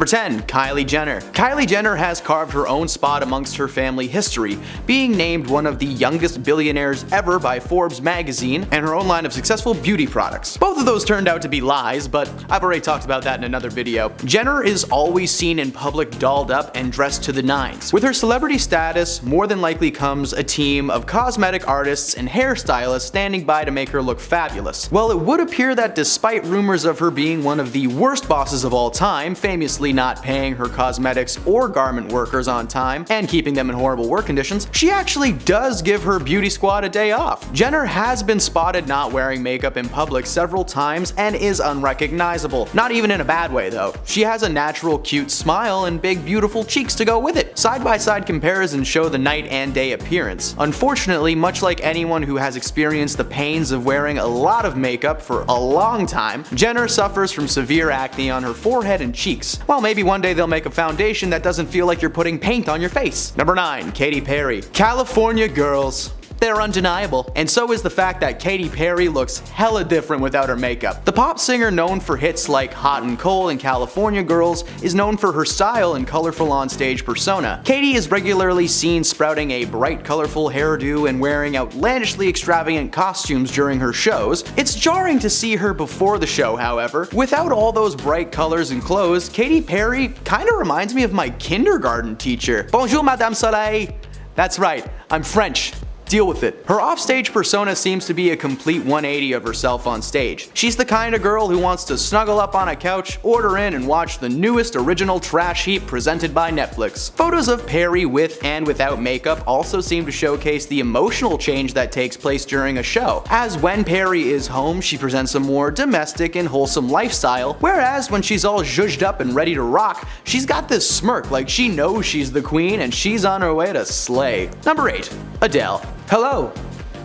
Number 10. Kylie Jenner. Kylie Jenner has carved her own spot amongst her family history, being named one of the youngest billionaires ever by Forbes magazine and her own line of successful beauty products. Both of those turned out to be lies, but I've already talked about that in another video. Jenner is always seen in public dolled up and dressed to the nines. With her celebrity status, more than likely comes a team of cosmetic artists and hairstylists standing by to make her look fabulous. Well, it would appear that despite rumors of her being one of the worst bosses of all time, famously not paying her cosmetics or garment workers on time and keeping them in horrible work conditions, she actually does give her beauty squad a day off. Jenner has been spotted not wearing makeup in public several times and is unrecognizable. Not even in a bad way though. She has a natural cute smile and big beautiful cheeks to go with it. Side-by-side comparisons show the night and day appearance. Unfortunately, much like anyone who has experienced the pains of wearing a lot of makeup for a long time, Jenner suffers from severe acne on her forehead and cheeks. Well, maybe one day they'll make a foundation that doesn't feel like you're putting paint on your face. Number 9. Katy Perry. California girls. They're undeniable, and so is the fact that Katy Perry looks hella different without her makeup. The pop singer, known for hits like Hot and Cold and California Girls, is known for her style and colorful onstage persona. Katy is regularly seen sprouting a bright colorful hairdo and wearing outlandishly extravagant costumes during her shows. It's jarring to see her before the show, however. Without all those bright colors and clothes, Katy Perry kinda reminds me of my kindergarten teacher. Bonjour, Madame Soleil. That's right, I'm French. Deal with it. Her offstage persona seems to be a complete 180 of herself on stage. She's the kind of girl who wants to snuggle up on a couch, order in, and watch the newest original trash heap presented by Netflix. Photos of Perry with and without makeup also seem to showcase the emotional change that takes place during a show, as when Perry is home, she presents a more domestic and wholesome lifestyle, whereas when she's all zhuzhed up and ready to rock, she's got this smirk like she knows she's the queen and she's on her way to slay. Number 8. Adele. Hello,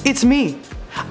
it's me.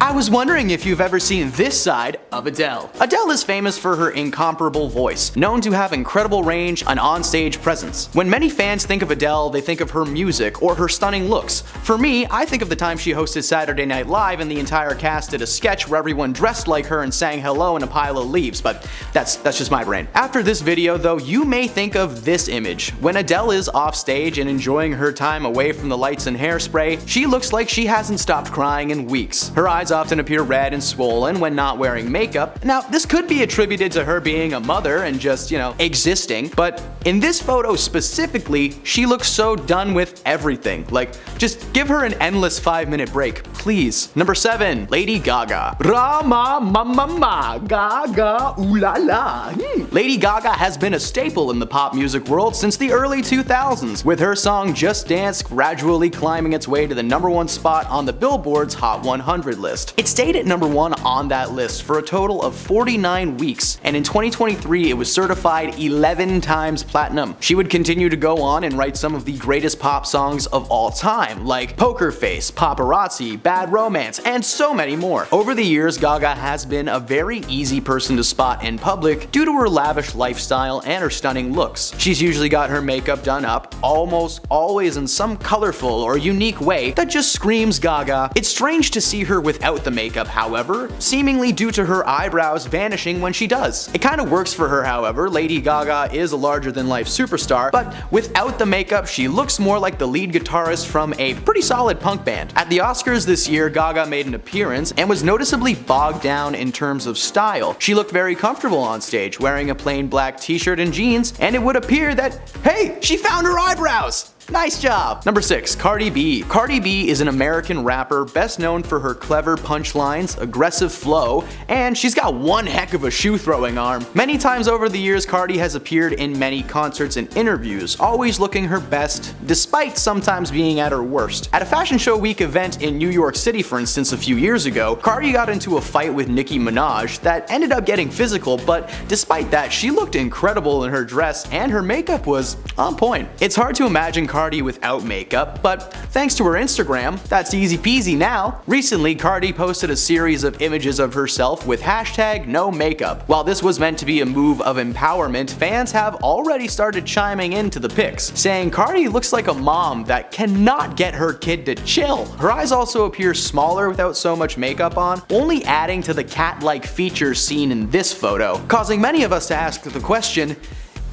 I was wondering if you've ever seen this side of Adele. Adele is famous for her incomparable voice, known to have incredible range and onstage presence. When many fans think of Adele, they think of her music or her stunning looks. For me, I think of the time she hosted Saturday Night Live and the entire cast did a sketch where everyone dressed like her and sang hello in a pile of leaves, but that's just my brain. After this video though, you may think of this image. When Adele is off stage and enjoying her time away from the lights and hairspray, she looks like she hasn't stopped crying in weeks. Her eyes often appear red and swollen when not wearing makeup. Now, this could be attributed to her being a mother and just, existing, but in this photo specifically, she looks so done with everything. Like, just give her an endless 5-minute break, please. Number 7. Lady Gaga. Rama mama ma, Gaga ooh la la. Lady Gaga has been a staple in the pop music world since the early 2000s, with her song Just Dance gradually climbing its way to the #1 spot on the Billboard's Hot 100 list. It stayed at number 1 on that list for a total of 49 weeks, and in 2023 it was certified 11 times platinum. She would continue to go on and write some of the greatest pop songs of all time, like Poker Face, Paparazzi, Bad Romance, and so many more. Over the years, Gaga has been a very easy person to spot in public due to her lavish lifestyle and her stunning looks. She's usually got her makeup done up, almost always in some colorful or unique way that just screams Gaga. It's strange to see her without the makeup, however, seemingly due to her eyebrows vanishing when she does. It kind of works for her, however. Lady Gaga is a larger-than-life superstar, but without the makeup, she looks more like the lead guitarist from a pretty solid punk band. At the Oscars this year, Gaga made an appearance and was noticeably bogged down in terms of style. She looked very comfortable on stage, wearing a plain black t-shirt and jeans, and it would appear that, hey, she found her eyebrows! Nice job! Number 6. Cardi B. Cardi B is an American rapper best known for her clever punchlines, aggressive flow, and she's got one heck of a shoe-throwing arm. Many times over the years, Cardi has appeared in many concerts and interviews, always looking her best, despite sometimes being at her worst. At a Fashion Show Week event in New York City, for instance, a few years ago, Cardi got into a fight with Nicki Minaj that ended up getting physical, but despite that, she looked incredible in her dress and her makeup was on point. It's hard to imagine Cardi without makeup, but thanks to her Instagram, that's easy peasy now. Recently, Cardi posted a series of images of herself with hashtag no makeup. While this was meant to be a move of empowerment, fans have already started chiming into the pics, saying Cardi looks like a mom that cannot get her kid to chill. Her eyes also appear smaller without so much makeup on, only adding to the cat-like features seen in this photo, causing many of us to ask the question,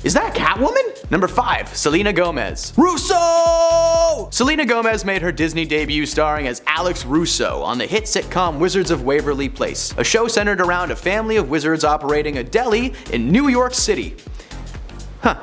Is that Catwoman? Number 5. Selena Gomez. Russo! Selena Gomez made her Disney debut starring as Alex Russo on the hit sitcom Wizards of Waverly Place, a show centered around a family of wizards operating a deli in New York City. Huh.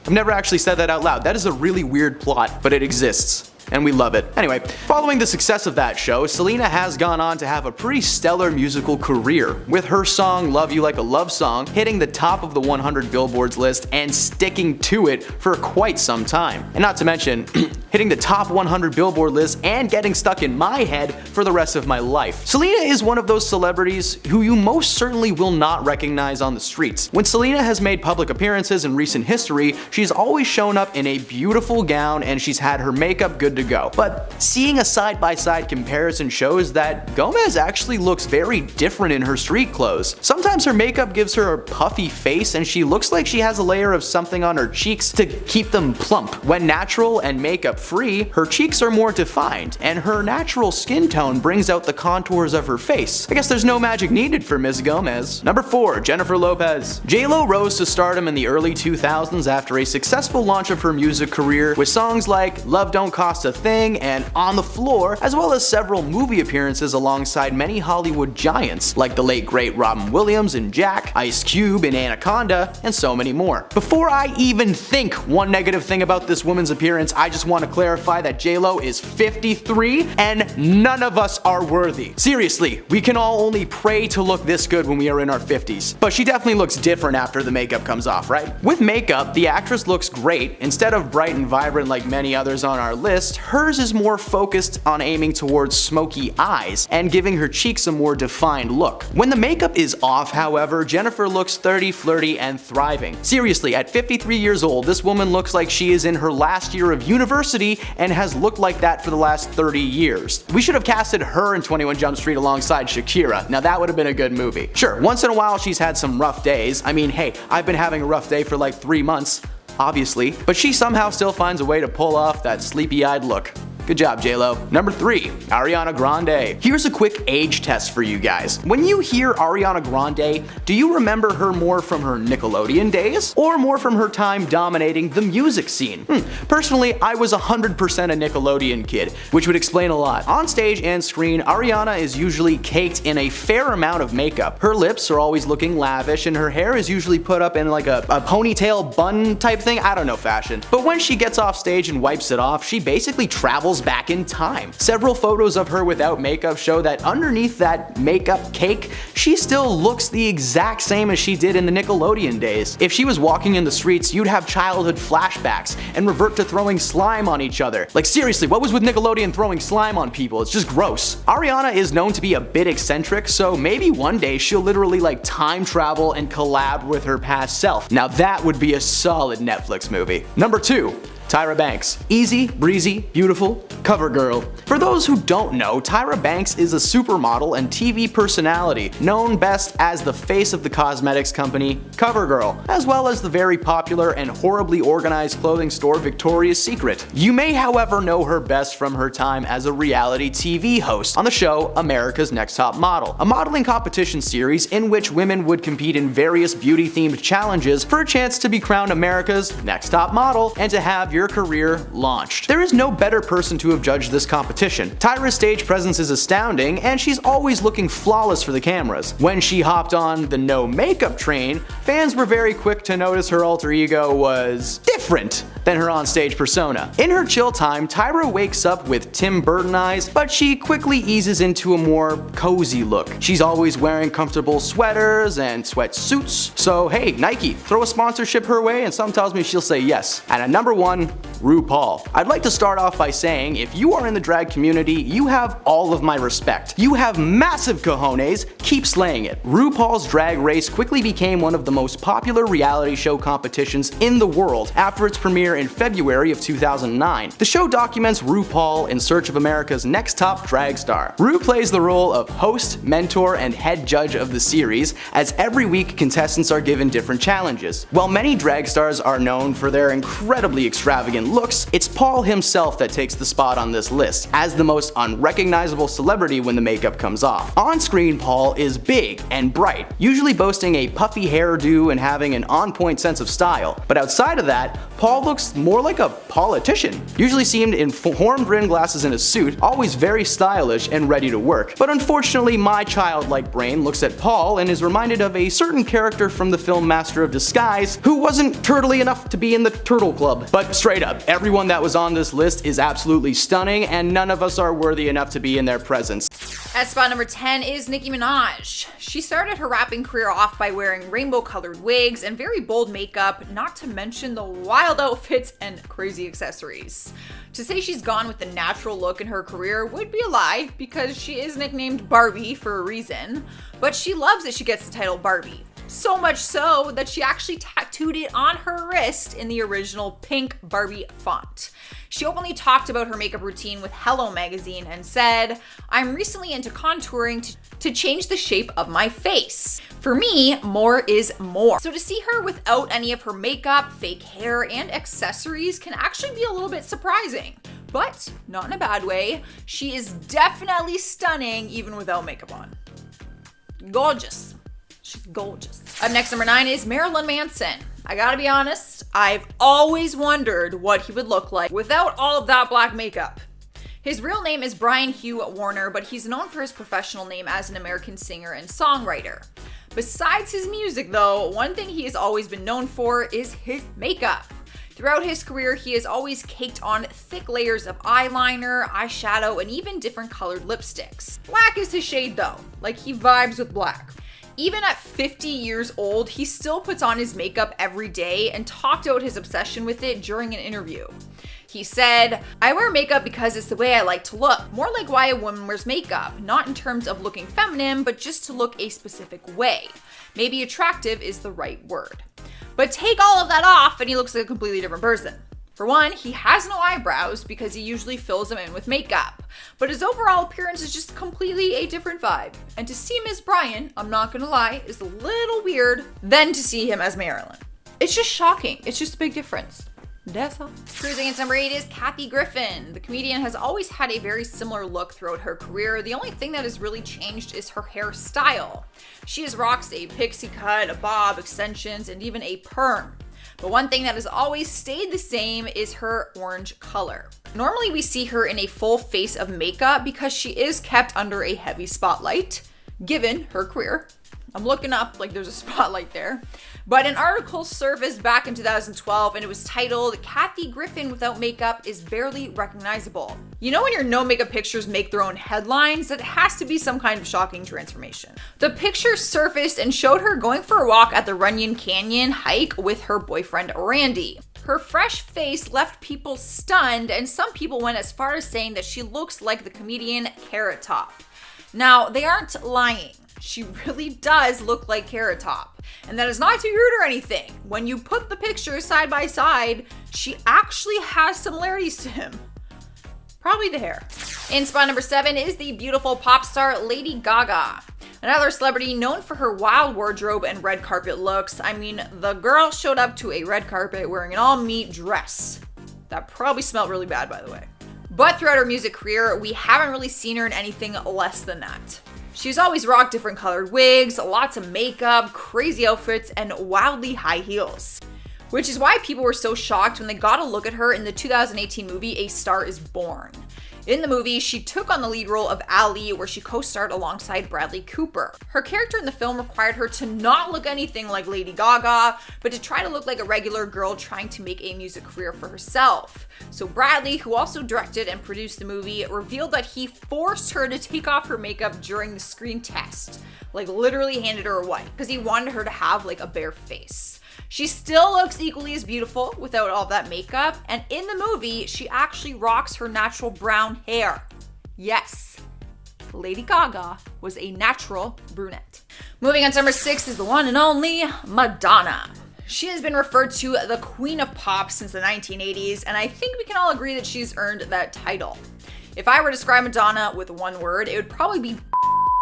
I've never actually said that out loud. That is a really weird plot, but it exists. And we love it. Anyway, following the success of that show, Selena has gone on to have a pretty stellar musical career, with her song Love You Like a Love Song hitting the top of the 100 Billboards list and sticking to it for quite some time. And not to mention, hitting the top 100 Billboard list and getting stuck in my head for the rest of my life. Selena is one of those celebrities who you most certainly will not recognize on the streets. When Selena has made public appearances in recent history, she's always shown up in a beautiful gown and she's had her makeup good to go. But seeing a side-by-side comparison shows that Gomez actually looks very different in her street clothes. Sometimes her makeup gives her a puffy face and she looks like she has a layer of something on her cheeks to keep them plump. When natural and makeup free, her cheeks are more defined and her natural skin tone brings out the contours of her face. I guess there's no magic needed for Ms. Gomez. Number 4. Jennifer Lopez. J-Lo rose to stardom in the early 2000s after a successful launch of her music career with songs like Love Don't Cost a Thing and On the Floor, as well as several movie appearances alongside many Hollywood giants like the late great Robin Williams in Jack, Ice Cube in Anaconda, and so many more. Before I even think one negative thing about this woman's appearance, I just want to clarify that J-Lo is 53 and none of us are worthy. Seriously, we can all only pray to look this good when we are in our 50s. But she definitely looks different after the makeup comes off, right? With makeup, the actress looks great. Instead of bright and vibrant like many others on our list, hers is more focused on aiming towards smoky eyes and giving her cheeks a more defined look. When the makeup is off, however, Jennifer looks 30, flirty, and thriving. Seriously, at 53 years old, this woman looks like she is in her last year of university and has looked like that for the last 30 years. We should have casted her in 21 Jump Street alongside Shakira. Now that would have been a good movie. Sure, once in a while she's had some rough days. I mean, hey, I've been having a rough day for like 3 months, obviously, but she somehow still finds a way to pull off that sleepy-eyed look. Good job, J-Lo. Number 3. Ariana Grande. Here's a quick age test for you guys. When you hear Ariana Grande, do you remember her more from her Nickelodeon days or more from her time dominating the music scene? Personally, I was 100% a Nickelodeon kid, which would explain a lot. On stage and screen, Ariana is usually caked in a fair amount of makeup. Her lips are always looking lavish and her hair is usually put up in like a ponytail bun type thing. I don't know fashion. But when she gets off stage and wipes it off, she basically travels back in time. Several photos of her without makeup show that underneath that makeup cake, she still looks the exact same as she did in the Nickelodeon days. If she was walking in the streets, you'd have childhood flashbacks and revert to throwing slime on each other. Like seriously, what was with Nickelodeon throwing slime on people? It's just gross. Ariana is known to be a bit eccentric, so maybe one day she'll literally like time travel and collab with her past self. Now that would be a solid Netflix movie. Number 2. Tyra Banks. Easy, breezy, beautiful, cover girl. For those who don't know, Tyra Banks is a supermodel and TV personality, known best as the face of the cosmetics company CoverGirl, as well as the very popular and horribly organized clothing store Victoria's Secret. You may, however, know her best from her time as a reality TV host on the show America's Next Top Model, a modeling competition series in which women would compete in various beauty-themed challenges for a chance to be crowned America's Next Top Model and to have your career launched. There is no better person to have judged this competition. Tyra's stage presence is astounding, and she's always looking flawless for the cameras. When she hopped on the no makeup train, fans were very quick to notice her alter ego was different than her onstage persona. In her chill time, Tyra wakes up with Tim Burton eyes, but she quickly eases into a more cozy look. She's always wearing comfortable sweaters and sweatsuits, so hey, Nike, throw a sponsorship her way and some tells me she'll say yes. And at number 1, RuPaul. I'd like to start off by saying if you are in the drag community, you have all of my respect. You have massive cojones, keep slaying it. RuPaul's Drag Race quickly became one of the most popular reality show competitions in the world after its premiere in February of 2009. The show documents RuPaul in search of America's next top drag star. Ru plays the role of host, mentor, and head judge of the series, as every week contestants are given different challenges. While many drag stars are known for their incredibly extravagant looks, it's Paul himself that takes the spot on this list, as the most unrecognizable celebrity when the makeup comes off. On screen, Paul is big and bright, usually boasting a puffy hairdo and having an on-point sense of style. But outside of that, Paul looks more like a politician, usually seen in horn-rimmed glasses and a suit, always very stylish and ready to work. But unfortunately, my childlike brain looks at Paul and is reminded of a certain character from the film Master of Disguise who wasn't turtly enough to be in the Turtle Club. But straight up, everyone that was on this list is absolutely stunning, and none of us are worthy enough to be in their presence. At spot number 10 is Nicki Minaj. She started her rapping career off by wearing rainbow-colored wigs and very bold makeup, not to mention the wild outfits and crazy accessories. To say she's gone with the natural look in her career would be a lie, because she is nicknamed Barbie for a reason, but she loves that she gets the title Barbie. So much so that she actually tattooed it on her wrist in the original pink Barbie font. She openly talked about her makeup routine with Hello magazine and said, "I'm recently into contouring to change the shape of my face. For me, more is more." So to see her without any of her makeup, fake hair, and accessories can actually be a little bit surprising. But not in a bad way. She is definitely stunning even without makeup on. Gorgeous. She's gorgeous. Up next, number 9 is Marilyn Manson. I gotta be honest, I've always wondered what he would look like without all of that black makeup. His real name is Brian Hugh Warner, but he's known for his professional name as an American singer and songwriter. Besides his music though, one thing he has always been known for is his makeup. Throughout his career, he has always caked on thick layers of eyeliner, eyeshadow, and even different colored lipsticks. Black is his shade though, like he vibes with black. Even at 50 years old, he still puts on his makeup every day and talked about his obsession with it during an interview. He said, "I wear makeup because it's the way I like to look, more like why a woman wears makeup, not in terms of looking feminine, but just to look a specific way. Maybe attractive is the right word. But take all of that off and he looks like a completely different person. For one, he has no eyebrows because he usually fills them in with makeup, but his overall appearance is just completely a different vibe. And to see him as Brian, I'm not gonna lie, is a little weird than to see him as Marilyn. It's just shocking. It's just a big difference. That's all." Cruising at number 8 is Kathy Griffin. The comedian has always had a very similar look throughout her career. The only thing that has really changed is her hairstyle. She has rocked a pixie cut, a bob, extensions, and even a perm. But one thing that has always stayed the same is her orange color. Normally we see her in a full face of makeup because she is kept under a heavy spotlight, given her career. I'm looking up like there's a spotlight there. But an article surfaced back in 2012 and it was titled, "Kathy Griffin without makeup is barely recognizable." You know when your no makeup pictures make their own headlines? That has to be some kind of shocking transformation. The picture surfaced and showed her going for a walk at the Runyon Canyon hike with her boyfriend Randy. Her fresh face left people stunned, and some people went as far as saying that she looks like the comedian Carrot Top. Now, they aren't lying. She really does look like Carrot Top. And that is not to be rude or anything. When you put the pictures side by side, she actually has similarities to him. Probably the hair. In spot number 7 is the beautiful pop star Lady Gaga. Another celebrity known for her wild wardrobe and red carpet looks. I mean, the girl showed up to a red carpet wearing an all-meat dress. That probably smelled really bad, by the way. But throughout her music career, we haven't really seen her in anything less than that. She's always rocked different colored wigs, lots of makeup, crazy outfits, and wildly high heels. Which is why people were so shocked when they got a look at her in the 2018 movie A Star is Born. In the movie, she took on the lead role of Allie, where she co-starred alongside Bradley Cooper. Her character in the film required her to not look anything like Lady Gaga, but to try to look like a regular girl trying to make a music career for herself. So Bradley, who also directed and produced the movie, revealed that he forced her to take off her makeup during the screen test. Like literally handed her a wipe, because he wanted her to have like a bare face. She still looks equally as beautiful without all that makeup, and in the movie, she actually rocks her natural brown hair. Yes, Lady Gaga was a natural brunette. Moving on to number 6 is the one and only Madonna. She has been referred to the Queen of Pop since the 1980s, and I think we can all agree that she's earned that title. If I were to describe Madonna with one word, it would probably be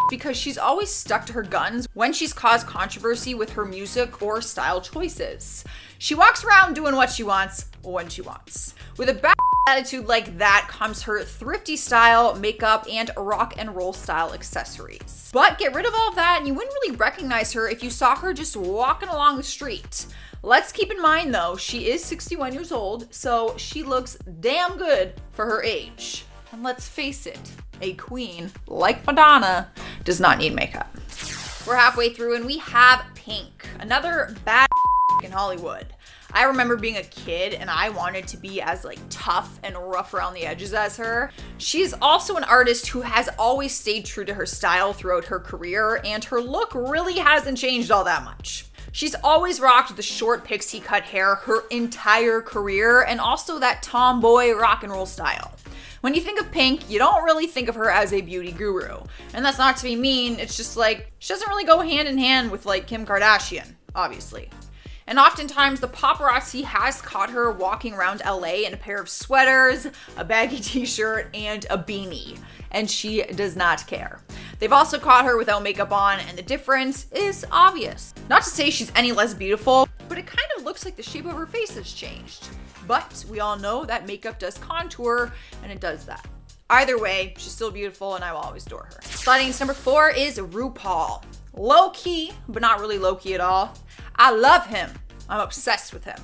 because she's always stuck to her guns when she's caused controversy with her music or style choices. She walks around doing what she wants when she wants. With a bad attitude like that comes her thrifty style, makeup, and rock and roll style accessories. But get rid of all of that and you wouldn't really recognize her if you saw her just walking along the street. Let's keep in mind though, she is 61 years old, so she looks damn good for her age. And let's face it, a queen like Madonna does not need makeup. We're halfway through and we have Pink, another bad in Hollywood. I remember being a kid and I wanted to be as tough and rough around the edges as her. She's also an artist who has always stayed true to her style throughout her career, and her look really hasn't changed all that much. She's always rocked the short pixie cut hair her entire career, and also that tomboy rock and roll style. When you think of Pink, you don't really think of her as a beauty guru. And that's not to be mean, it's just she doesn't really go hand in hand with Kim Kardashian, obviously. And oftentimes the paparazzi has caught her walking around LA in a pair of sweaters, a baggy t-shirt, and a beanie. And she does not care. They've also caught her without makeup on, and the difference is obvious. Not to say she's any less beautiful, but it kind of looks like the shape of her face has changed. But we all know that makeup does contour, and it does that. Either way, she's still beautiful and I will always adore her. Sliding into number 4 is RuPaul. Low key, but not really low key at all. I love him. I'm obsessed with him.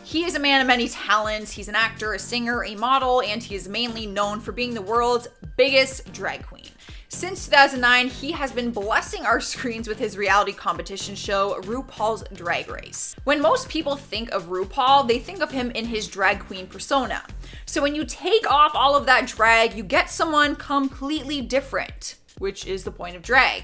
He is a man of many talents. He's an actor, a singer, a model, and he is mainly known for being the world's biggest drag queen. Since 2009, he has been blessing our screens with his reality competition show, RuPaul's Drag Race. When most people think of RuPaul, they think of him in his drag queen persona. So when you take off all of that drag, you get someone completely different, which is the point of drag.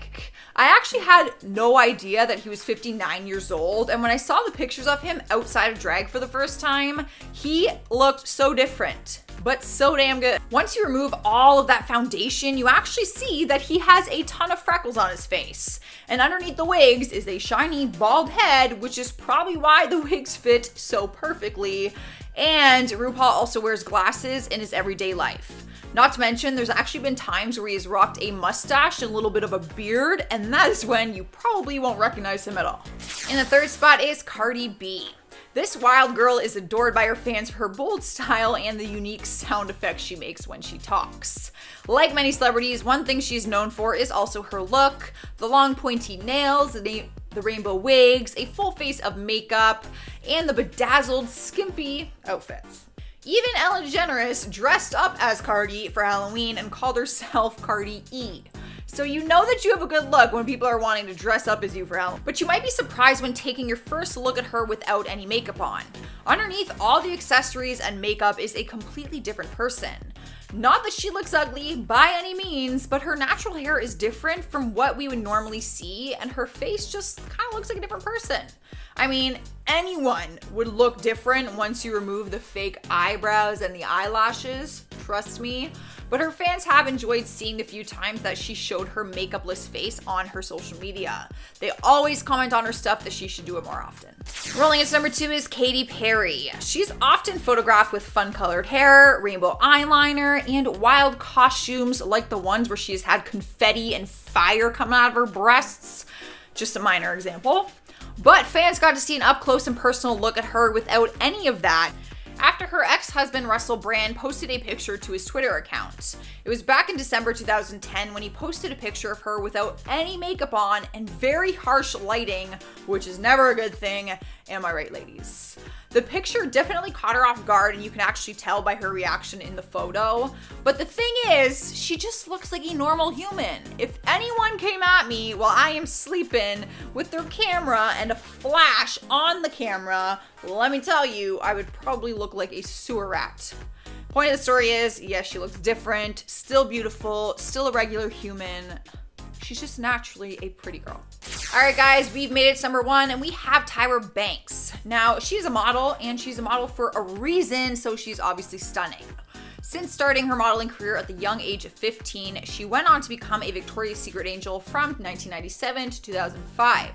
I actually had no idea that he was 59 years old, and when I saw the pictures of him outside of drag for the first time, he looked so different, but so damn good. Once you remove all of that foundation, you actually see that he has a ton of freckles on his face. And underneath the wigs is a shiny bald head, which is probably why the wigs fit so perfectly. And RuPaul also wears glasses in his everyday life. Not to mention, there's actually been times where he has rocked a mustache and a little bit of a beard, and that is when you probably won't recognize him at all. In the third spot is Cardi B. This wild girl is adored by her fans for her bold style and the unique sound effects she makes when she talks. Like many celebrities, one thing she's known for is also her look, the long pointy nails, the rainbow wigs, a full face of makeup, and the bedazzled, skimpy outfits. Even Ellen DeGeneres dressed up as Cardi for Halloween and called herself Cardi E. So you know that you have a good look when people are wanting to dress up as you for Halloween. But you might be surprised when taking your first look at her without any makeup on. Underneath all the accessories and makeup is a completely different person. Not that she looks ugly by any means, but her natural hair is different from what we would normally see, and her face just kind of looks like a different person. I mean, anyone would look different once you remove the fake eyebrows and the eyelashes, trust me. But her fans have enjoyed seeing the few times that she showed her makeupless face on her social media. They always comment on her stuff that she should do it more often. Rolling into number 2 is Katy Perry. She's often photographed with fun colored hair, rainbow eyeliner, and wild costumes like the ones where she's had confetti and fire coming out of her breasts. Just a minor example. But fans got to see an up-close and personal look at her without any of that after her ex-husband Russell Brand posted a picture to his Twitter account. It was back in December 2010 when he posted a picture of her without any makeup on and very harsh lighting, which is never a good thing, am I right, ladies? The picture definitely caught her off guard, and you can actually tell by her reaction in the photo. But the thing is, she just looks like a normal human. If anyone came at me while I am sleeping with their camera and a flash on the camera, let me tell you, I would probably look like a sewer rat. Point of the story is, yes, she looks different, still beautiful, still a regular human. She's just naturally a pretty girl. All right, guys, we've made it to number 1, and we have Tyra Banks. Now, she's a model, and she's a model for a reason, so she's obviously stunning. Since starting her modeling career at the young age of 15, she went on to become a Victoria's Secret angel from 1997 to 2005.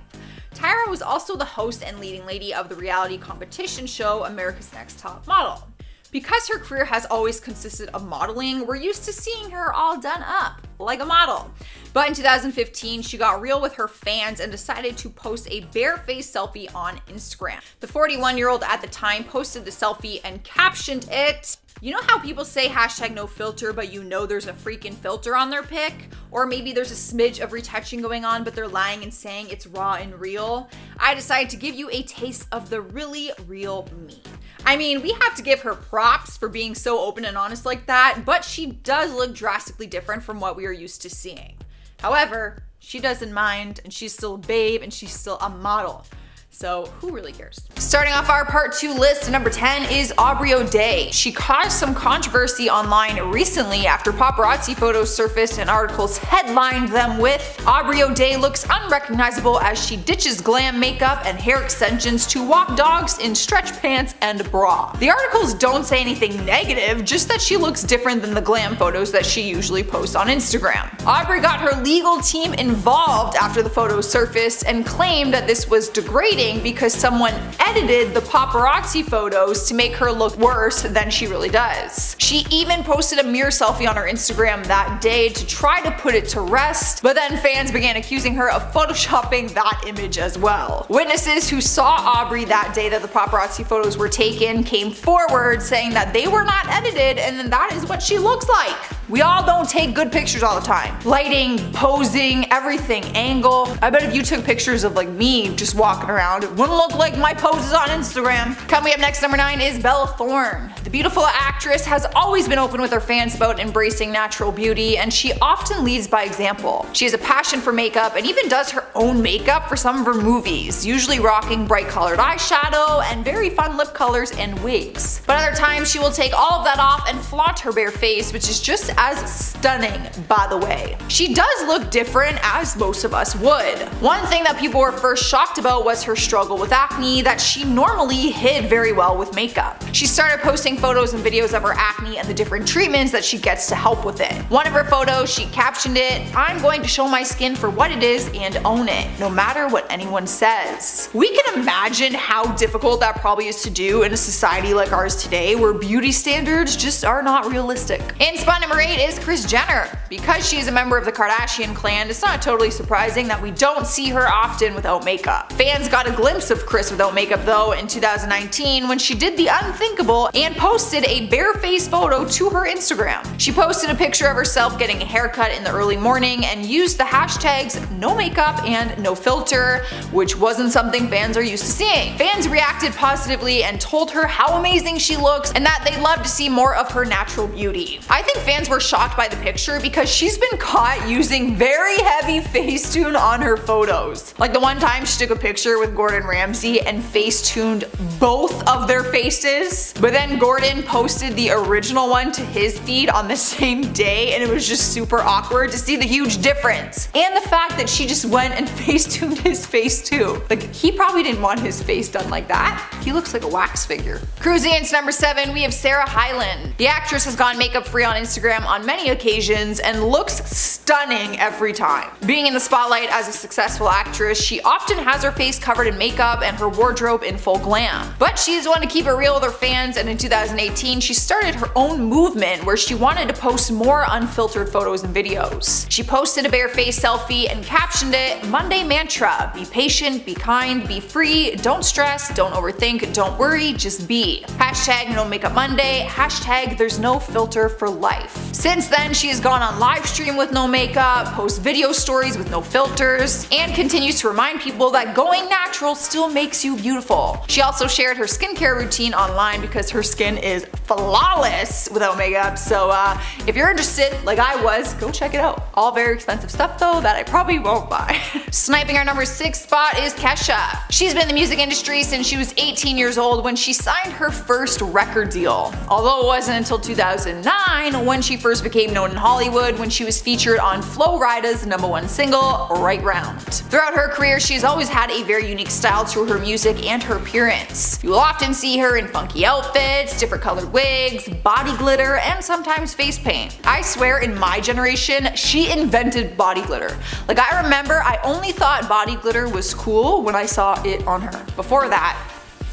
Tyra was also the host and leading lady of the reality competition show America's Next Top Model. Because her career has always consisted of modeling, we're used to seeing her all done up, like a model. But in 2015, she got real with her fans and decided to post a bare-faced selfie on Instagram. The 41-year-old at the time posted the selfie and captioned it, "You know how people say hashtag no filter, but you know there's a freaking filter on their pic? Or maybe there's a smidge of retouching going on, but they're lying and saying it's raw and real? I decided to give you a taste of the really real me." I mean, we have to give her props for being so open and honest like that, but she does look drastically different from what we are used to seeing. However, she doesn't mind, and she's still a babe, and she's still a model. So who really cares? Starting off our part 2 list, number 10 is Aubrey O'Day. She caused some controversy online recently after paparazzi photos surfaced and articles headlined them with, "Aubrey O'Day looks unrecognizable as she ditches glam makeup and hair extensions to walk dogs in stretch pants and bra." The articles don't say anything negative, just that she looks different than the glam photos that she usually posts on Instagram. Aubrey got her legal team involved after the photos surfaced and claimed that this was degrading because someone edited the paparazzi photos to make her look worse than she really does. She even posted a mirror selfie on her Instagram that day to try to put it to rest, but then fans began accusing her of photoshopping that image as well. Witnesses who saw Aubrey that day that the paparazzi photos were taken came forward saying that they were not edited and that is what she looks like. We all don't take good pictures all the time. Lighting, posing, everything, angle. I bet if you took pictures of like me just walking around, it wouldn't look like my poses on Instagram. Coming up next, number 9 is Bella Thorne. The beautiful actress has always been open with her fans about embracing natural beauty, and she often leads by example. She has a passion for makeup and even does her own makeup for some of her movies, usually rocking bright colored eyeshadow and very fun lip colors and wigs. But other times she will take all of that off and flaunt her bare face, which is just as stunning, by the way. She does look different, as most of us would. One thing that people were first shocked about was her struggle with acne that she normally hid very well with makeup. She started posting photos and videos of her acne and the different treatments that she gets to help with it. One of her photos, she captioned it, "I'm going to show my skin for what it is and own it, no matter what anyone says." We can imagine how difficult that probably is to do in a society like ours today, where beauty standards just are not realistic. In spot number 8 is Kris Jenner. Because she's a member of the Kardashian clan, it's not totally surprising that we don't see her often without makeup. Fans got a glimpse of Kris without makeup though in 2019 when she did the unthinkable and posted a bare-faced photo to her Instagram. She posted a picture of herself getting a haircut in the early morning and used the hashtags no makeup and no filter, which wasn't something fans are used to seeing. Fans reacted positively and told her how amazing she looks and that they'd love to see more of her natural beauty. I think fans were shocked by the picture because she's been caught using very heavy Facetune on her photos. Like the one time she took a picture with Gordon Ramsay and Facetuned both of their faces, but then Gordon posted the original one to his feed on the same day and it was just super awkward to see the huge difference. And the fact that she just went and Facetuned his face too. Like, he probably didn't want his face done like that. He looks like a wax figure. Cruising into number 7, we have Sarah Hyland. The actress has gone makeup free on Instagram on many occasions and looks stunning every time. Being in the spotlight as a successful actress, she often has her face covered in makeup and her wardrobe in full glam. But she is one to keep it real with her fans, and in 2018 she started her own movement where she wanted to post more unfiltered photos and videos. She posted a bare-faced selfie and captioned it, "Monday mantra, be patient, be kind, be free, don't stress, don't overthink, don't worry, just be. Hashtag no makeup Monday, hashtag there's no filter for life." Since then, she has gone on live stream with no makeup, posts video stories with no filters, and continues to remind people that going natural still makes you beautiful. She also shared her skincare routine online because her skin is flawless without makeup, so if you're interested, like I was, go check it out. All very expensive stuff though that I probably won't buy. Sniping our number 6 spot is Kesha. She's been in the music industry since she was 18 years old when she signed her first record deal. Although it wasn't until 2009 when she first became known in Hollywood when she was featured on Flo Rida's #1 single, Right Round. Throughout her career, she's always had a very unique style through her music and her appearance. You will often see her in funky outfits, different colored wigs, body glitter, and sometimes face paint. I swear in my generation, she invented body glitter. Like, I remember I only thought body glitter was cool when I saw it on her. Before that,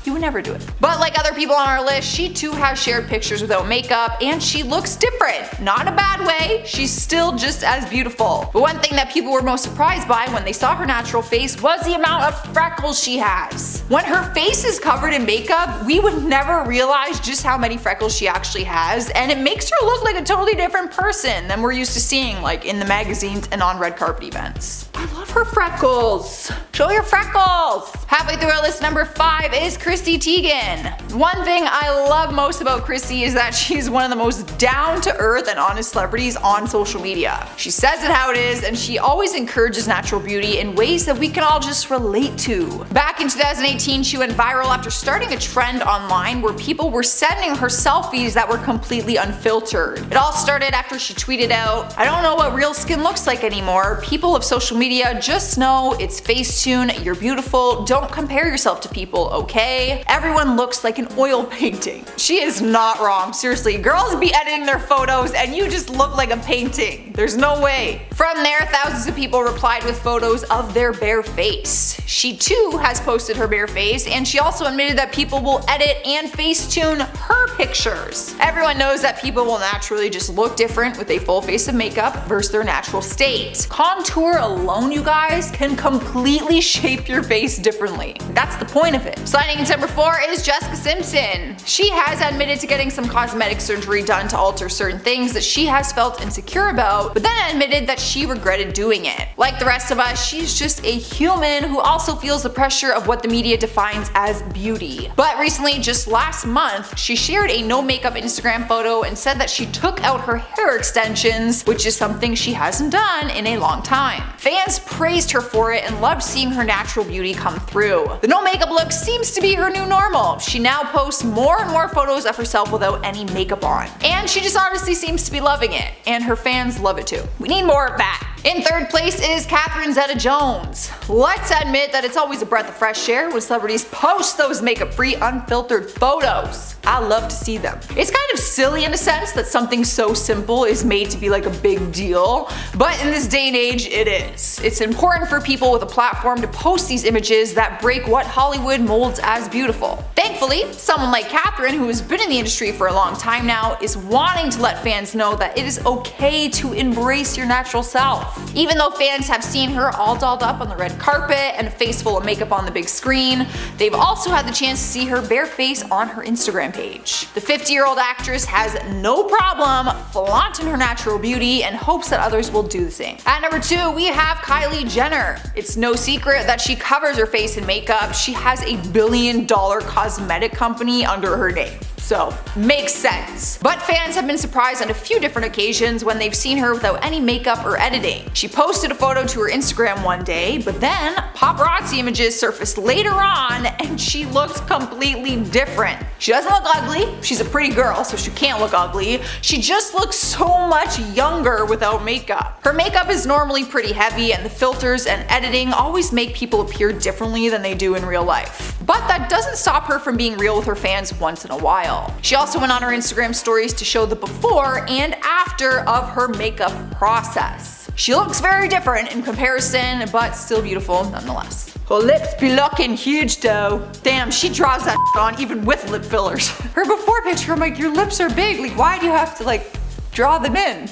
You would never do it. But like other people on our list, she too has shared pictures without makeup, and she looks different. Not in a bad way, she's still just as beautiful. But one thing that people were most surprised by when they saw her natural face was the amount of freckles she has. When her face is covered in makeup, we would never realize just how many freckles she actually has, and it makes her look like a totally different person than we're used to seeing like in the magazines and on red carpet events. I love her freckles. Show your freckles! Halfway through our list, number 5 is Chrissy Teigen. One thing I love most about Chrissy is that she's one of the most down-to-earth and honest celebrities on social media. She says it how it is, and she always encourages natural beauty in ways that we can all just relate to. Back in 2018, she went viral after starting a trend online where people were sending her selfies that were completely unfiltered. It all started after she tweeted out, "I don't know what real skin looks like anymore. People of social media just know it's Facetune, you're beautiful, don't compare yourself to people, okay? Everyone looks like an oil painting." She is not wrong. Seriously, girls be editing their photos and you just look like a painting. There's no way. From there, thousands of people replied with photos of their bare face. She too has posted her bare face, and she also admitted that people will edit and Facetune her pictures. Everyone knows that people will naturally just look different with a full face of makeup versus their natural state. Contour alone, you guys, can completely shape your face differently. That's the point of it. Sliding into number 4 is Jessica Simpson. She has admitted to getting some cosmetic surgery done to alter certain things that she has felt insecure about, but then admitted that she regretted doing it. Like the rest of us, she's just a human who also feels the pressure of what the media defines as beauty. But recently, just last month, she shared a no makeup Instagram photo and said that she took out her hair extensions, which is something she hasn't done in a long time. Fans praised her for it and loved seeing her natural beauty come through. The no makeup look seems to be her new normal. She now posts more and more photos of herself without any makeup on. And she just honestly seems to be loving it, and her fans love it too. We need more of that. In third place is Zeta-Jones. Let's admit that it's always a breath of fresh air when celebrities post those makeup-free, unfiltered photos. I love to see them. It's kind of silly in a sense that something so simple is made to be like a big deal, but in this day and age it is. It's important for people with a platform to post these images that break what Hollywood molds as beautiful. Thankfully, someone like Catherine, who has been in the industry for a long time now, is wanting to let fans know that it is okay to embrace your natural self. Even though fans have seen her all dolled up on the red carpet and a face full of makeup on the big screen, they've also had the chance to see her bare face on her Instagram page. The 50-year-old actress has no problem flaunting her natural beauty and hopes that others will do the same. At number 2, we have Kylie Jenner. It's no secret that she covers her face in makeup. She has a billion-dollar cosmetic company under her name. So, makes sense. But fans have been surprised on a few different occasions when they've seen her without any makeup or editing. She posted a photo to her Instagram one day, but then paparazzi images surfaced later on and she looks completely different. She doesn't look ugly, she's a pretty girl so she can't look ugly, she just looks so much younger without makeup. Her makeup is normally pretty heavy and the filters and editing always make people appear differently than they do in real life. But that doesn't stop her from being real with her fans once in a while. She also went on her Instagram stories to show the before and after of her makeup process. She looks very different in comparison, but still beautiful nonetheless. Her lips be looking huge though. Damn, she draws that on even with lip fillers. Her before picture, I'm like, your lips are big, like why do you have to like draw them in?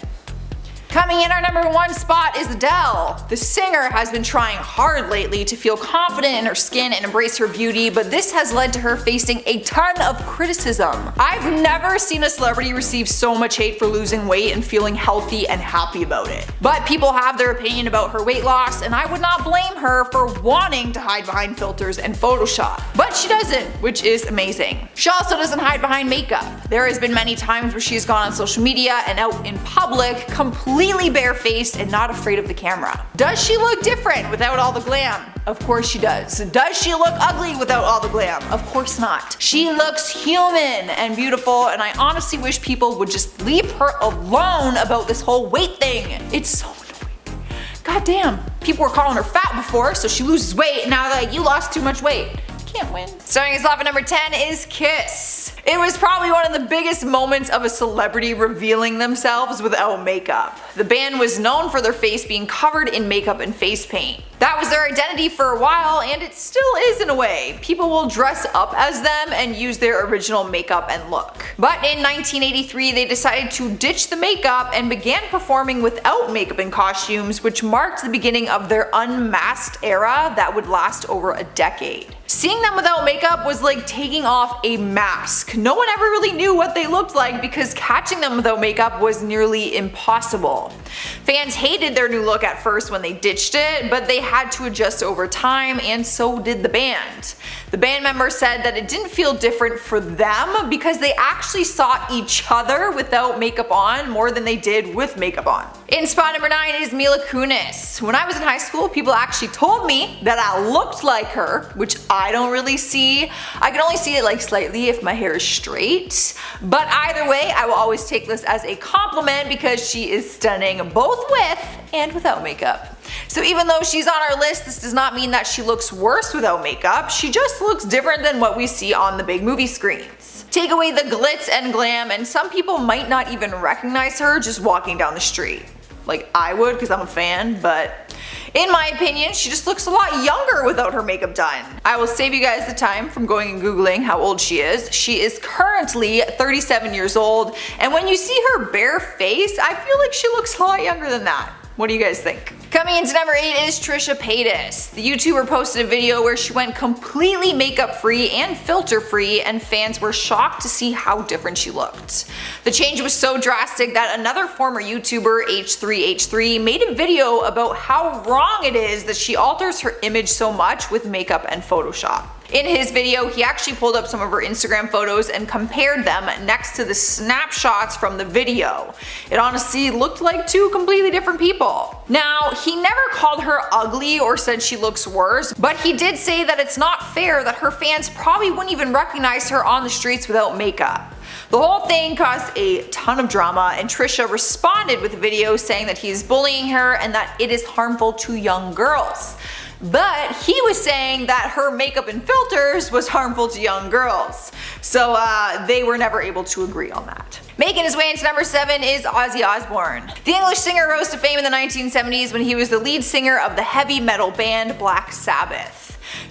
Coming in our number 1 spot is Adele. The singer has been trying hard lately to feel confident in her skin and embrace her beauty, but this has led to her facing a ton of criticism. I've never seen a celebrity receive so much hate for losing weight and feeling healthy and happy about it. But people have their opinion about her weight loss, and I would not blame her for wanting to hide behind filters and Photoshop. But she doesn't, which is amazing. She also doesn't hide behind makeup. There has been many times where she's gone on social media and out in public completely barefaced and not afraid of the camera. Does she look different without all the glam? Of course she does. Does she look ugly without all the glam? Of course not. She looks human and beautiful, and I honestly wish people would just leave her alone about this whole weight thing. It's so annoying. God damn. People were calling her fat before, so she loses weight, and now they're like, you lost too much weight. Can't win. Starting us off at number 10 is Kiss. It was probably one of the biggest moments of a celebrity revealing themselves without makeup. The band was known for their face being covered in makeup and face paint. That was their identity for a while, and it still is in a way. People will dress up as them and use their original makeup and look. But in 1983, they decided to ditch the makeup and began performing without makeup and costumes, which marked the beginning of their unmasked era that would last over a decade. Seeing them without makeup was like taking off a mask. No one ever really knew what they looked like because catching them without makeup was nearly impossible. Fans hated their new look at first when they ditched it, but they had to adjust over time, and so did the band. The band members said that it didn't feel different for them because they actually saw each other without makeup on more than they did with makeup on. In spot number 9 is Mila Kunis. When I was in high school, people actually told me that I looked like her, which I don't really see. I can only see it like slightly if my hair is straight. But either way, I will always take this as a compliment because she is stunning both with and without makeup. So even though she's on our list, this does not mean that she looks worse without makeup. She just looks different than what we see on the big movie screens. Take away the glitz and glam, and some people might not even recognize her just walking down the street. Like I would, because I'm a fan, but in my opinion, she just looks a lot younger without her makeup done. I will save you guys the time from going and googling how old she is. She is currently 37 years old, and when you see her bare face, I feel like she looks a lot younger than that. What do you guys think? Coming into number 8 is Trisha Paytas. The YouTuber posted a video where she went completely makeup free and filter free, and fans were shocked to see how different she looked. The change was so drastic that another former YouTuber, H3H3, made a video about how wrong it is that she alters her image so much with makeup and Photoshop. In his video, he actually pulled up some of her Instagram photos and compared them next to the snapshots from the video. It honestly looked like two completely different people. Now, he never called her ugly or said she looks worse, but he did say that it's not fair that her fans probably wouldn't even recognize her on the streets without makeup. The whole thing caused a ton of drama, and Trisha responded with a video saying that he is bullying her and that it is harmful to young girls. But he was saying that her makeup and filters was harmful to young girls. So they were never able to agree on that. Making his way into number 7 is Ozzy Osbourne. The English singer rose to fame in the 1970s when he was the lead singer of the heavy metal band Black Sabbath.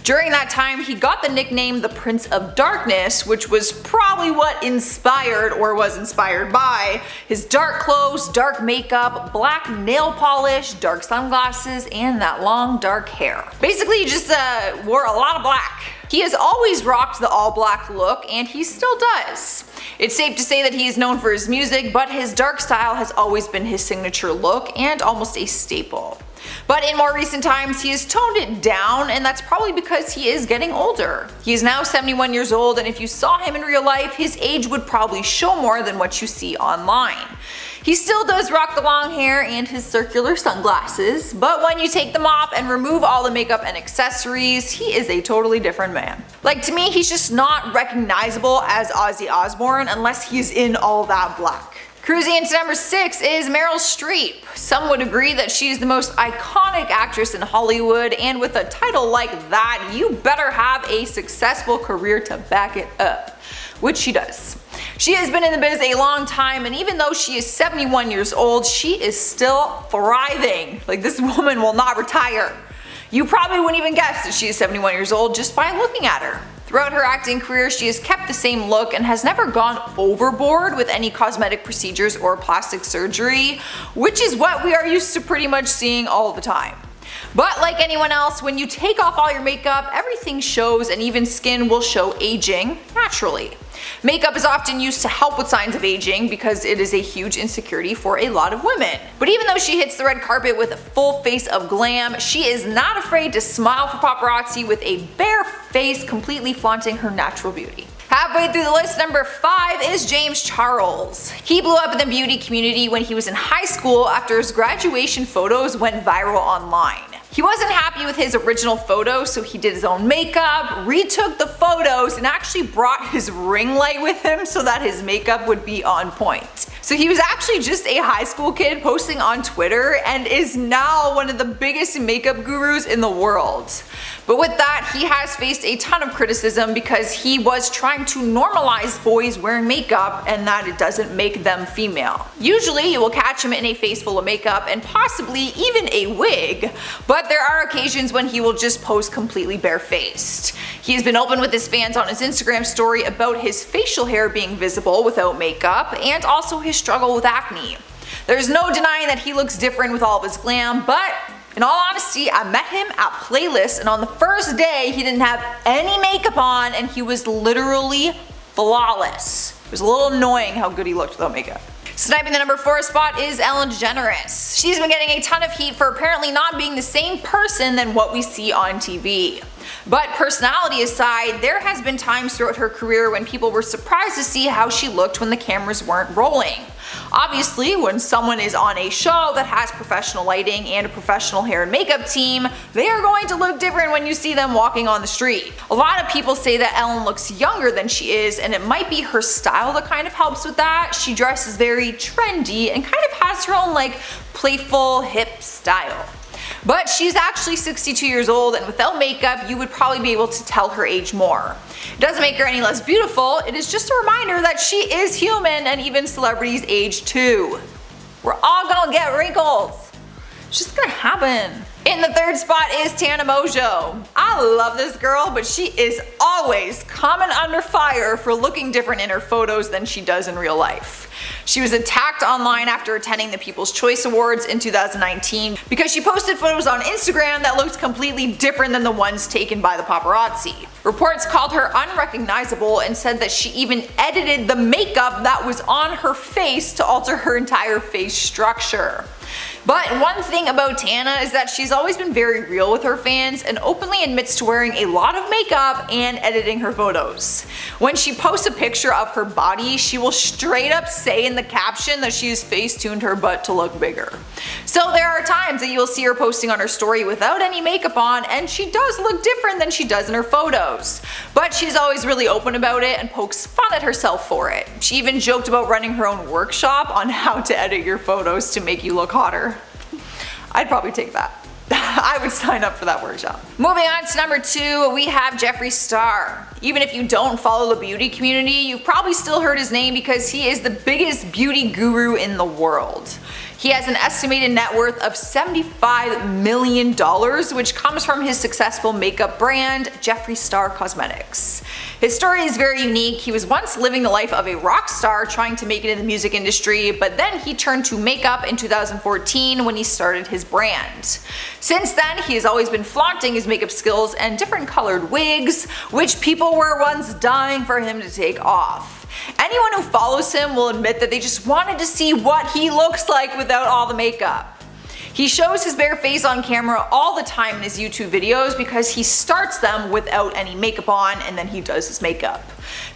During that time, he got the nickname the Prince of Darkness, which was probably what inspired or was inspired by his dark clothes, dark makeup, black nail polish, dark sunglasses, and that long dark hair. Basically, he just wore a lot of black. He has always rocked the all-black look, and he still does. It's safe to say that he is known for his music, but his dark style has always been his signature look and almost a staple. But in more recent times, he has toned it down, and that's probably because he is getting older. He is now 71 years old, and if you saw him in real life, his age would probably show more than what you see online. He still does rock the long hair and his circular sunglasses, but when you take them off and remove all the makeup and accessories, he is a totally different man. Like, to me, he's just not recognizable as Ozzy Osbourne unless he's in all that black. Cruising into number 6 is Meryl Streep. Some would agree that she's the most iconic actress in Hollywood, and with a title like that, you better have a successful career to back it up, which she does. She has been in the biz a long time, and even though she is 71 years old, she is still thriving. Like, this woman will not retire. You probably wouldn't even guess that she is 71 years old just by looking at her. Throughout her acting career, she has kept the same look and has never gone overboard with any cosmetic procedures or plastic surgery, which is what we are used to pretty much seeing all the time. But like anyone else, when you take off all your makeup, everything shows, and even skin will show aging naturally. Makeup is often used to help with signs of aging because it is a huge insecurity for a lot of women. But even though she hits the red carpet with a full face of glam, she is not afraid to smile for paparazzi with a bare face, completely flaunting her natural beauty. Halfway through the list, number 5 is James Charles. He blew up in the beauty community when he was in high school after his graduation photos went viral online. He wasn't happy with his original photo, so he did his own makeup, retook the photos, and actually brought his ring light with him so that his makeup would be on point. So he was actually just a high school kid posting on Twitter and is now one of the biggest makeup gurus in the world. But with that, he has faced a ton of criticism because he was trying to normalize boys wearing makeup and that it doesn't make them female. Usually you will catch him in a face full of makeup and possibly even a wig, but but there are occasions when he will just pose completely barefaced. He has been open with his fans on his Instagram story about his facial hair being visible without makeup and also his struggle with acne. There's no denying that he looks different with all of his glam, but in all honesty, I met him at Playlist and on the first day he didn't have any makeup on and he was literally flawless. It was a little annoying how good he looked without makeup. Sniping the number 4 spot is Ellen DeGeneres. She's been getting a ton of heat for apparently not being the same person than what we see on TV. But personality aside, there has been times throughout her career when people were surprised to see how she looked when the cameras weren't rolling. Obviously, when someone is on a show that has professional lighting and a professional hair and makeup team, they are going to look different when you see them walking on the street. A lot of people say that Ellen looks younger than she is, and it might be her style that kind of helps with that. She dresses very trendy and kind of has her own playful hip style. But she's actually 62 years old and without makeup you would probably be able to tell her age more. It doesn't make her any less beautiful, it is just a reminder that she is human and even celebrities age too. We're all gonna get wrinkles. It's just gonna happen. In the 3rd spot is Tana Mongeau. I love this girl, but she is always coming under fire for looking different in her photos than she does in real life. She was attacked online after attending the People's Choice Awards in 2019 because she posted photos on Instagram that looked completely different than the ones taken by the paparazzi. Reports called her unrecognizable and said that she even edited the makeup that was on her face to alter her entire face structure. But one thing about Tana is that she's always been very real with her fans and openly admits to wearing a lot of makeup and editing her photos. When she posts a picture of her body, she will straight up say in the caption that she has face-tuned her butt to look bigger. So there are times that you'll see her posting on her story without any makeup on and she does look different than she does in her photos. But she's always really open about it and pokes fun at herself for it. She even joked about running her own workshop on how to edit your photos to make you look hotter. I'd probably take that. I would sign up for that workshop. Moving on to number 2, we have Jeffree Star. Even if you don't follow the beauty community, you've probably still heard his name because he is the biggest beauty guru in the world. He has an estimated net worth of $75 million, which comes from his successful makeup brand, Jeffree Star Cosmetics. His story is very unique. He was once living the life of a rock star trying to make it in the music industry, but then he turned to makeup in 2014 when he started his brand. Since then, he has always been flaunting his makeup skills and different colored wigs, which people were once dying for him to take off. Anyone who follows him will admit that they just wanted to see what he looks like without all the makeup. He shows his bare face on camera all the time in his YouTube videos because he starts them without any makeup on and then he does his makeup.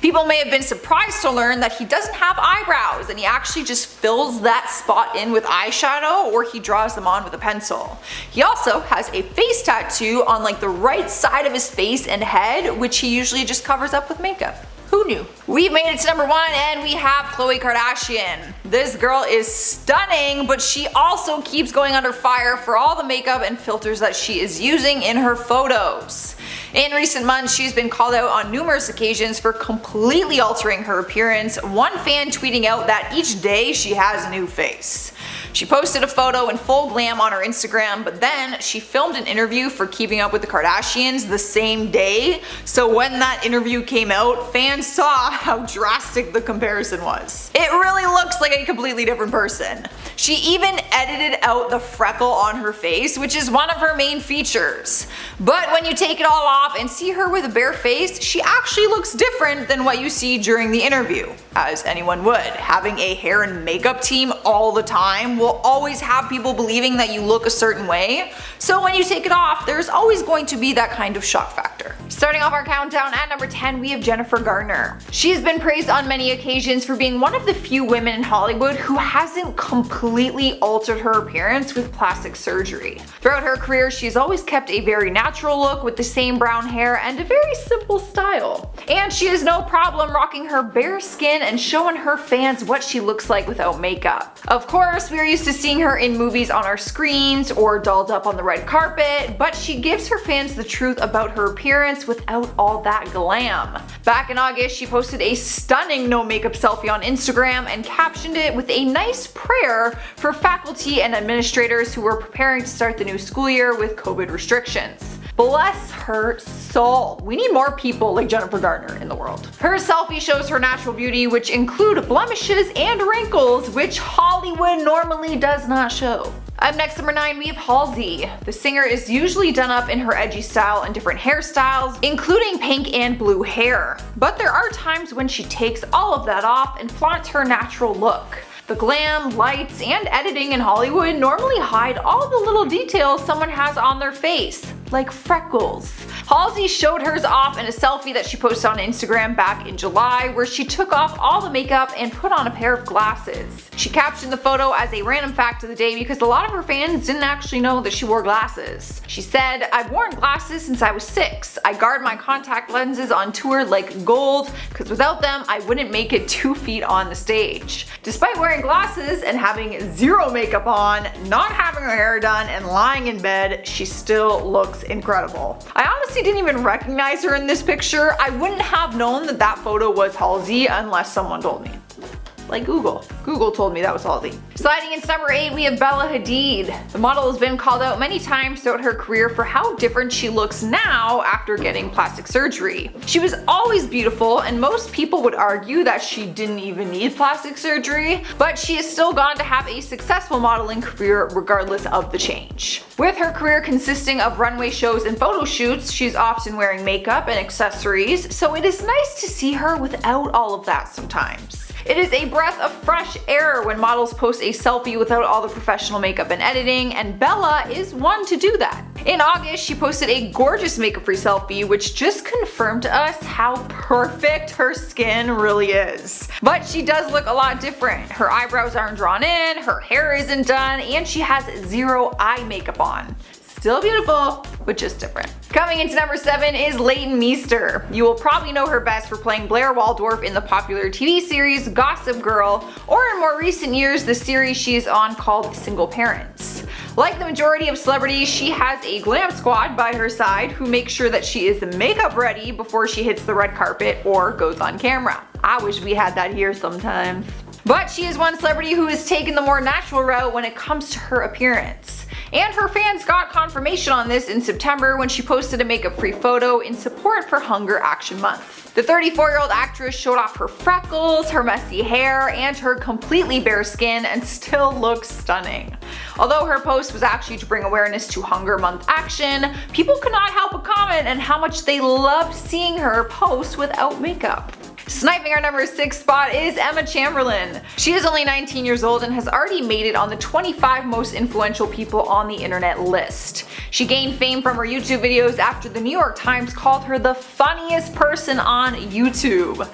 People may have been surprised to learn that he doesn't have eyebrows and he actually just fills that spot in with eyeshadow or he draws them on with a pencil. He also has a face tattoo on the right side of his face and head, which he usually just covers up with makeup. Who knew? We've made it to number 1 and we have Khloe Kardashian. This girl is stunning, but she also keeps going under fire for all the makeup and filters that she is using in her photos. In recent months, she's been called out on numerous occasions for completely altering her appearance, one fan tweeting out that each day she has a new face. She posted a photo in full glam on her Instagram, but then she filmed an interview for Keeping Up with the Kardashians the same day, so when that interview came out, fans saw how drastic the comparison was. It really looks like a completely different person. She even edited out the freckle on her face, which is one of her main features. But when you take it all off and see her with a bare face, she actually looks different than what you see during the interview. As anyone would. Having a hair and makeup team all the time will always have people believing that you look a certain way, so when you take it off, there's always going to be that kind of shock factor. Starting off our countdown at number 10, we have Jennifer Garner. She has been praised on many occasions for being one of the few women in Hollywood who hasn't completely altered her appearance with plastic surgery. Throughout her career, she's always kept a very natural look with the same brown hair and a very simple style. And she has no problem rocking her bare skin and showing her fans what she looks like without makeup. Of course, we are used to seeing her in movies on our screens or dolled up on the red carpet, but she gives her fans the truth about her appearance without all that glam. Back in August, she posted a stunning no makeup selfie on Instagram and captioned it with a nice prayer for faculty and administrators who were preparing to start the new school year with COVID restrictions. Bless her soul. We need more people like Jennifer Garner in the world. Her selfie shows her natural beauty, which include blemishes and wrinkles, which Hollywood normally does not show. Up next, number 9, we have Halsey. The singer is usually done up in her edgy style and different hairstyles, including pink and blue hair. But there are times when she takes all of that off and flaunts her natural look. The glam, lights, and editing in Hollywood normally hide all the little details someone has on their face, like freckles. Halsey showed hers off in a selfie that she posted on Instagram back in July, where she took off all the makeup and put on a pair of glasses. She captioned the photo as a random fact of the day because a lot of her fans didn't actually know that she wore glasses. She said, "I've worn glasses since I was 6. I guard my contact lenses on tour like gold, because without them I wouldn't make it 2 feet on the stage." Despite wearing glasses and having zero makeup on, not having her hair done, and lying in bed, she still looks incredible. I honestly didn't even recognize her in this picture. I wouldn't have known that that photo was Halsey unless someone told me. Like Google. Google told me that was Halsey. Sliding into number 8, we have Bella Hadid. The model has been called out many times throughout her career for how different she looks now after getting plastic surgery. She was always beautiful, and most people would argue that she didn't even need plastic surgery, but she has still gone to have a successful modeling career regardless of the change. With her career consisting of runway shows and photo shoots, she's often wearing makeup and accessories, so it is nice to see her without all of that sometimes. It is a breath of fresh air when models post a selfie without all the professional makeup and editing, and Bella is one to do that. In August, she posted a gorgeous makeup-free selfie, which just confirmed to us how perfect her skin really is. But she does look a lot different. Her eyebrows aren't drawn in, her hair isn't done, and she has zero eye makeup on. Still beautiful, but just different. Coming into number 7 is Leighton Meester. You will probably know her best for playing Blair Waldorf in the popular TV series Gossip Girl, or in more recent years the series she is on called Single Parents. Like the majority of celebrities, she has a glam squad by her side who make sure that she is makeup ready before she hits the red carpet or goes on camera. I wish we had that here sometimes. But she is one celebrity who has taken the more natural route when it comes to her appearance. And her fans got confirmation on this in September when she posted a makeup-free photo in support for Hunger Action Month. The 34-year-old actress showed off her freckles, her messy hair, and her completely bare skin and still looks stunning. Although her post was actually to bring awareness to Hunger Month action, people could not help but comment on how much they loved seeing her post without makeup. Sniping our number 6 spot is Emma Chamberlain. She is only 19 years old and has already made it on the 25 most influential people on the internet list. She gained fame from her YouTube videos after the New York Times called her the funniest person on YouTube.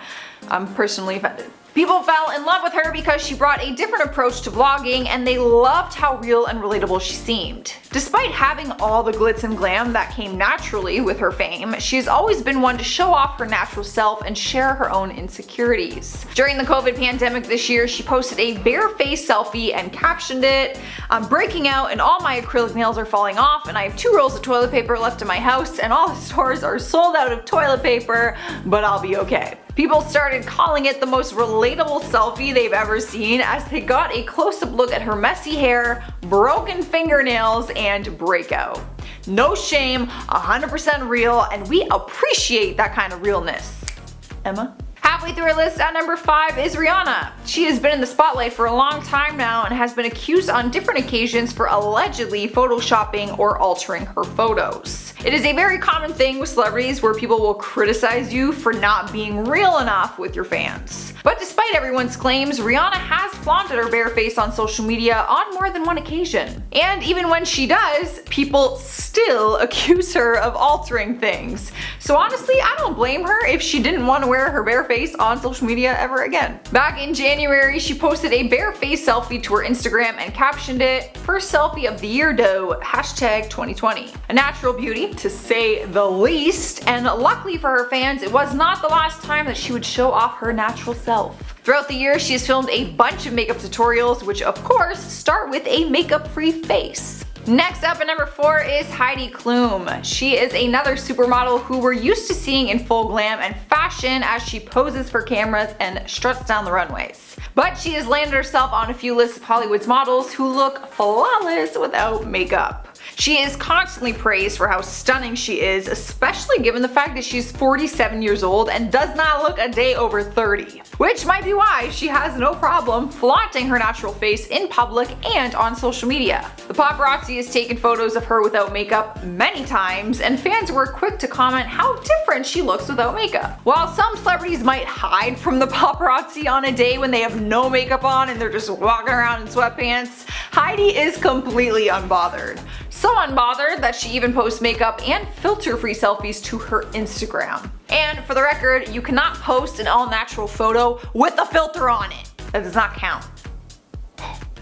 I'm personally offended. People fell in love with her because she brought a different approach to vlogging, and they loved how real and relatable she seemed. Despite having all the glitz and glam that came naturally with her fame, she's always been one to show off her natural self and share her own insecurities. During the COVID pandemic this year, she posted a bare face selfie and captioned it, "I'm breaking out and all my acrylic nails are falling off, and I have 2 rolls of toilet paper left in my house, and all the stores are sold out of toilet paper, but I'll be okay." People started calling it the most relatable selfie they've ever seen as they got a close-up look at her messy hair, broken fingernails, and breakout. No shame, 100% real, and we appreciate that kind of realness. Emma? Halfway through our list at number 5 is Rihanna. She has been in the spotlight for a long time now and has been accused on different occasions for allegedly photoshopping or altering her photos. It is a very common thing with celebrities where people will criticize you for not being real enough with your fans. But despite everyone's claims, Rihanna has flaunted her bare face on social media on more than one occasion. And even when she does, people still accuse her of altering things. So honestly, I don't blame her if she didn't want to wear her bare face on social media ever again. Back in January, she posted a bare face selfie to her Instagram and captioned it, "First selfie of the year though, #2020. A natural beauty, to say the least, and luckily for her fans, it was not the last time that she would show off her natural self. Throughout the year, she has filmed a bunch of makeup tutorials, which of course start with a makeup-free face. Next up at number 4 is Heidi Klum. She is another supermodel who we're used to seeing in full glam and fashion as she poses for cameras and struts down the runways. But she has landed herself on a few lists of Hollywood's models who look flawless without makeup. She is constantly praised for how stunning she is, especially given the fact that she's 47 years old and does not look a day over 30. Which might be why she has no problem flaunting her natural face in public and on social media. The paparazzi has taken photos of her without makeup many times, and fans were quick to comment how different she looks without makeup. While some celebrities might hide from the paparazzi on a day when they have no makeup on and they're just walking around in sweatpants, Heidi is completely unbothered. So unbothered that she even posts makeup and filter-free selfies to her Instagram. And for the record, you cannot post an all-natural photo with a filter on it. That does not count.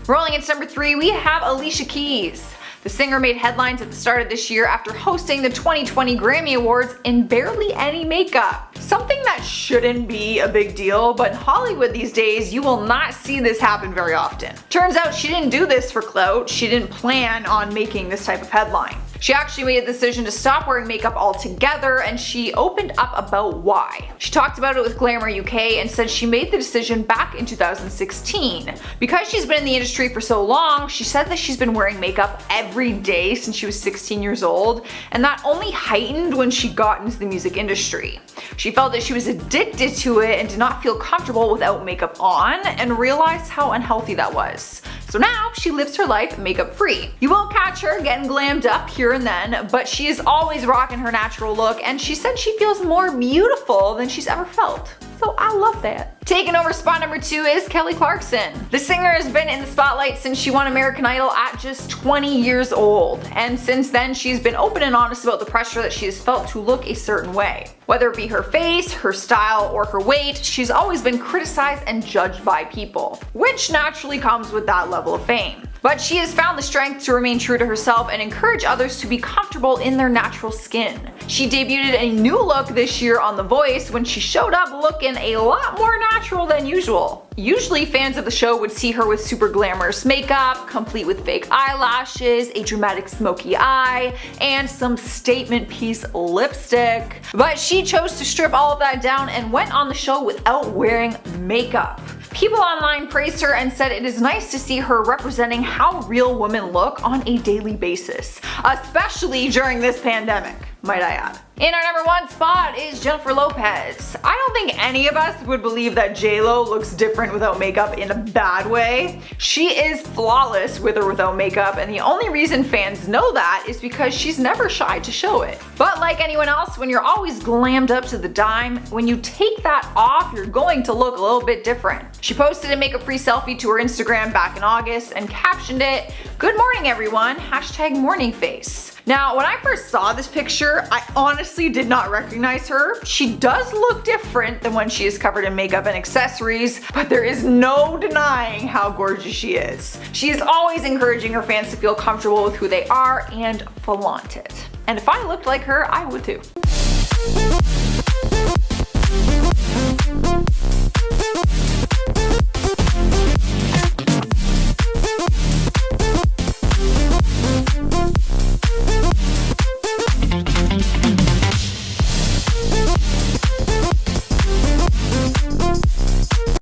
Rolling into number 3, we have Alicia Keys. The singer made headlines at the start of this year after hosting the 2020 Grammy Awards in barely any makeup. Something that shouldn't be a big deal, but in Hollywood these days you will not see this happen very often. Turns out she didn't do this for clout, she didn't plan on making this type of headline. She actually made a decision to stop wearing makeup altogether, and she opened up about why. She talked about it with Glamour UK and said she made the decision back in 2016. Because she's been in the industry for so long, she said that she's been wearing makeup every day since she was 16 years old, and that only heightened when she got into the music industry. She felt that she was addicted to it and did not feel comfortable without makeup on, and realized how unhealthy that was. So now she lives her life makeup free. You won't catch her getting glammed up here and then, but she is always rocking her natural look, and she said she feels more beautiful than she's ever felt. So I love that. Taking over spot number 2 is Kelly Clarkson. The singer has been in the spotlight since she won American Idol at just 20 years old, and since then she's been open and honest about the pressure that she has felt to look a certain way. Whether it be her face, her style, or her weight, she's always been criticized and judged by people, which naturally comes with that level of fame. But she has found the strength to remain true to herself and encourage others to be comfortable in their natural skin. She debuted a new look this year on The Voice when she showed up looking a lot more natural than usual. Usually fans of the show would see her with super glamorous makeup, complete with fake eyelashes, a dramatic smoky eye, and some statement piece lipstick. But she chose to strip all of that down and went on the show without wearing makeup. People online praised her and said it is nice to see her representing how real women look on a daily basis, especially during this pandemic, might I add. In our number 1 spot is Jennifer Lopez. I don't think any of us would believe that J-Lo looks different without makeup in a bad way. She is flawless with or without makeup, and the only reason fans know that is because she's never shy to show it. But like anyone else, when you're always glammed up to the dime, when you take that off, you're going to look a little bit different. She posted a makeup-free selfie to her Instagram back in August and captioned it, "Good morning everyone, #morningface." Now, when I first saw this picture, I honestly did not recognize her. She does look different than when she is covered in makeup and accessories, but there is no denying how gorgeous she is. She is always encouraging her fans to feel comfortable with who they are and flaunt it. And if I looked like her, I would too.